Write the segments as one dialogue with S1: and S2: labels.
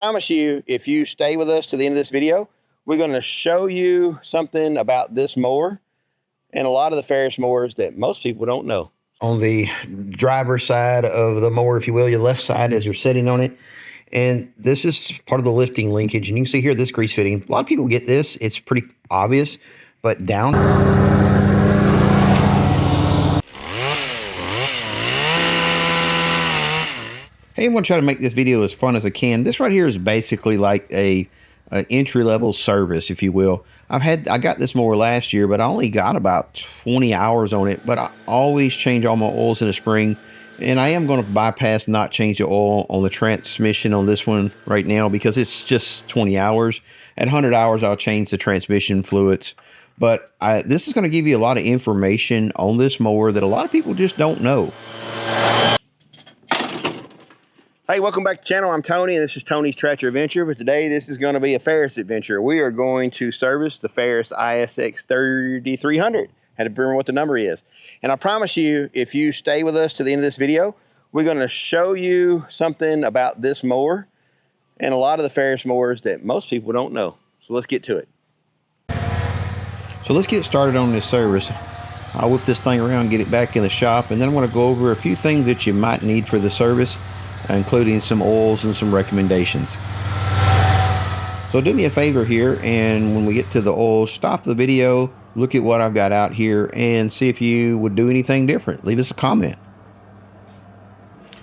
S1: Promise you, if you stay with us to the end of this video, we're going to show you something about this mower and a lot of the Ferris mowers that most people don't know. On the driver's side of the mower, if you will, your left side as you're sitting on it. And this is part of the lifting linkage. And you can see here this grease fitting. A lot of people get this. It's pretty obvious, but down. Hey, I'm going to try to make this video as fun as I can. This right here is basically like an entry-level service, if you will. I got this mower last year, but I only got about 20 hours on it. But I always change all my oils in the spring. And I am going to bypass not change the oil on the transmission on this one right now because it's just 20 hours. At 100 hours, I'll change the transmission fluids. But this is going to give you a lot of information on this mower that a lot of people just don't know. Hey, welcome back to the channel. I'm Tony, and this is Tony's Tractor Adventure. But today, this is going to be a Ferris adventure. We are going to service the Ferris ISX3300. Had to remember what the number is. And I promise you, if you stay with us to the end of this video, we're going to show you something about this mower and a lot of the Ferris mowers that most people don't know. So let's get to it. So let's get started on this service. I'll whip this thing around, get it back in the shop, and then I want to go over a few things that you might need for the service, including some oils and some recommendations. So do me a favor here, and when we get to the oils, stop the video, look at what I've got out here, and see if you would do anything different. Leave us a comment.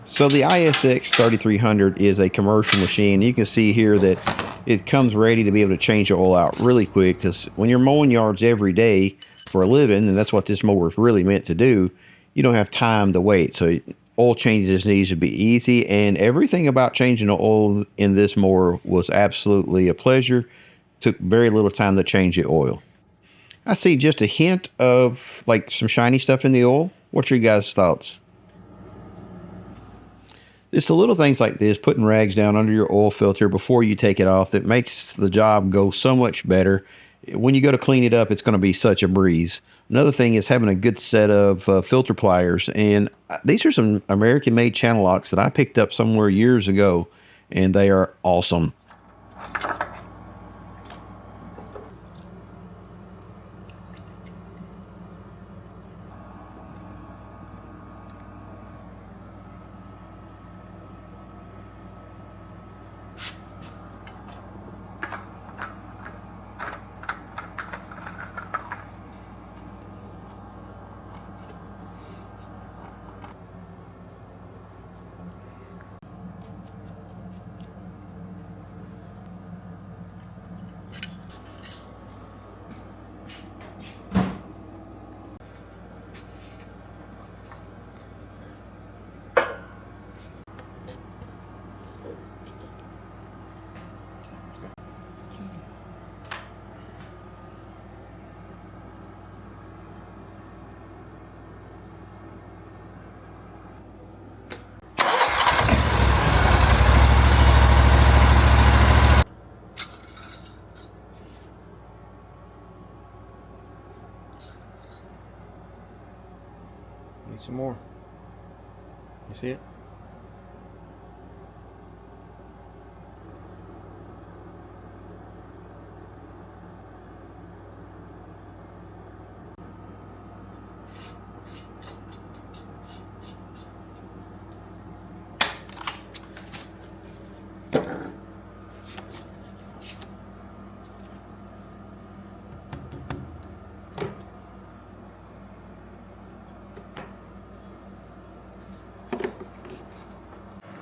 S1: So the ISX3300 is a commercial machine. You can see here that it comes ready to be able to change the oil out really quick, because when you're mowing yards every day for a living, and that's what this mower is really meant to do, you don't have time to wait. So oil changes needs to be easy, and everything about changing the oil in this mower was absolutely a pleasure. Took very little time to change the oil. I see just a hint of like some shiny stuff in the oil. What's your guys' thoughts? It's the little things like this, putting rags down under your oil filter before you take it off, that makes the job go so much better. When you go to clean it up, it's going to be such a breeze. Another thing is having a good set of filter pliers. And these are some American-made channel locks that I picked up somewhere years ago, and they are awesome. Need some more. You see it?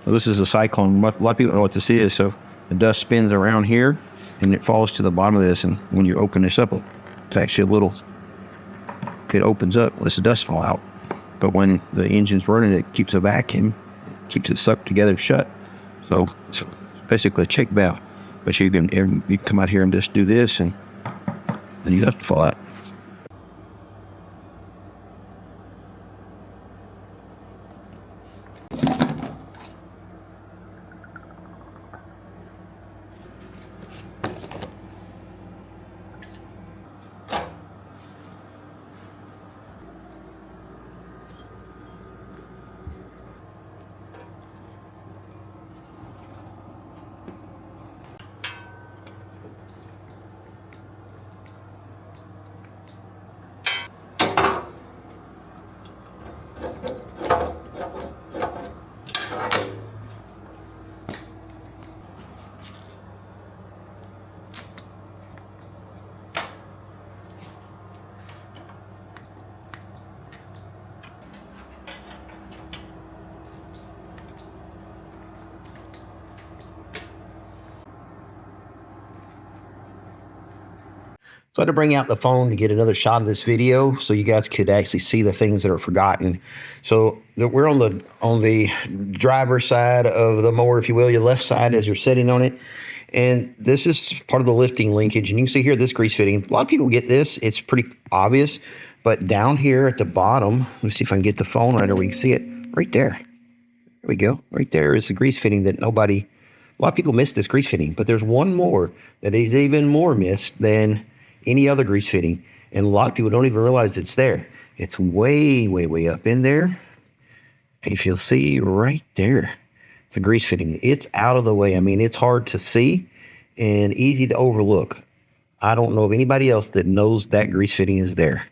S1: Well, this is a cyclone. A lot of people know what this is. So the dust spins around here and it falls to the bottom of this. And when you open this up, it's actually a little, it opens up, lets the dust fall out. But when the engine's running, it keeps a vacuum, keeps it sucked together shut. So it's basically a check valve. But you can come out here and just do this, and then you have to fall out. So I had to bring out the phone to get another shot of this video so you guys could actually see the things that are forgotten. So we're on the driver's side of the mower, if you will, your left side as you're sitting on it. And this is part of the lifting linkage. And you can see here this grease fitting. A lot of people get this. It's pretty obvious. But down here at the bottom, let me see if I can get the phone right there. We can see it right there. There we go. Right there is the grease fitting that a lot of people miss this grease fitting. But there's one more that is even more missed than any other grease fitting. And a lot of people don't even realize it's there. It's way, way, way up in there. If you'll see right there, it's a grease fitting. It's out of the way. I mean, it's hard to see and easy to overlook. I don't know of anybody else that knows that grease fitting is there.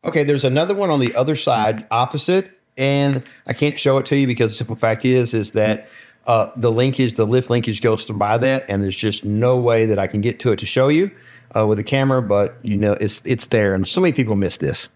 S1: Okay, there's another one on the other side, opposite, and I can't show it to you because the simple fact is that the lift linkage goes by that, and there's just no way that I can get to it to show you with a camera, but you know, it's there, and so many people miss this.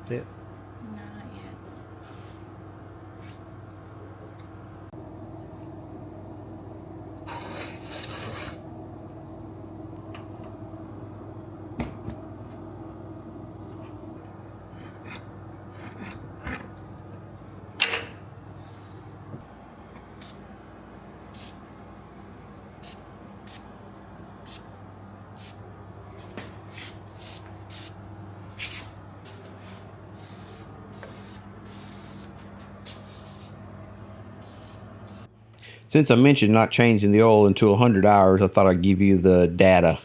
S1: That's it.
S2: Not yet.
S1: Since I mentioned not changing the oil until 100 hours, I thought I'd give you the data.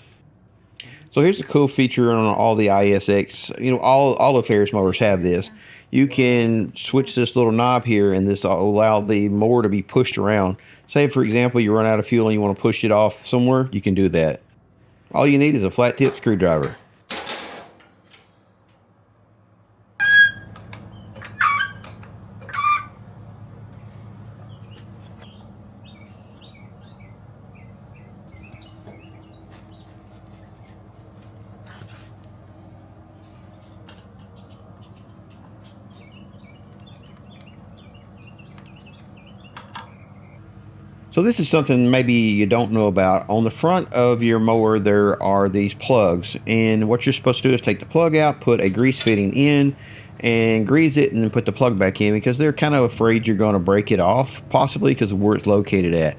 S1: So here's a cool feature on all the ISX. You know, all the Ferris mowers have this. You can switch this little knob here, and this will allow the mower to be pushed around. Say, for example, you run out of fuel and you want to push it off somewhere, you can do that. All you need is a flat tip screwdriver. So this is something maybe you don't know about. On the front of your mower, there are these plugs. And what you're supposed to do is take the plug out, put a grease fitting in, and grease it, and then put the plug back in, because they're kind of afraid you're going to break it off, possibly because of where it's located at.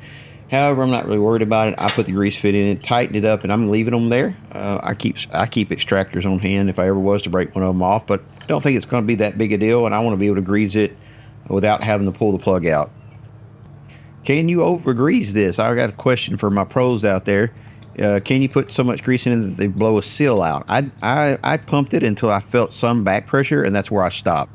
S1: However, I'm not really worried about it. I put the grease fit in it, tighten it up, and I'm leaving them there. I keep extractors on hand if I ever was to break one of them off, but I don't think it's going to be that big a deal, and I want to be able to grease it without having to pull the plug out. Can you over-grease this? I got a question for my pros out there. Can you put so much grease in it that they blow a seal out? I pumped it until I felt some back pressure, and that's where I stopped.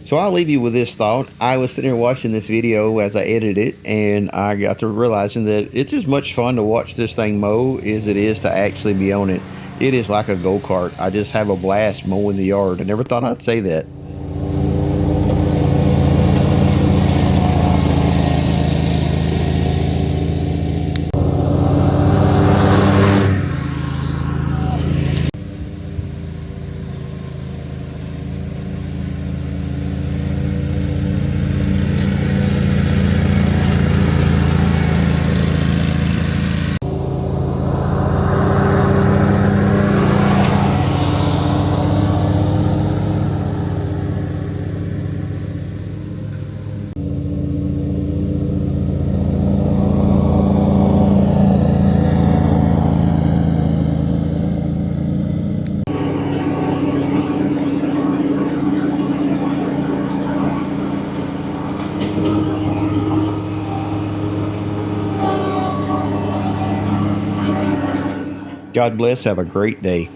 S1: So I'll leave you with this thought. I was sitting here watching this video as I edited it, and I got to realizing that it's as much fun to watch this thing mow as it is to actually be on it. It is like a go-kart. I just have a blast mowing the yard. I never thought I'd say that. God bless. Have a great day.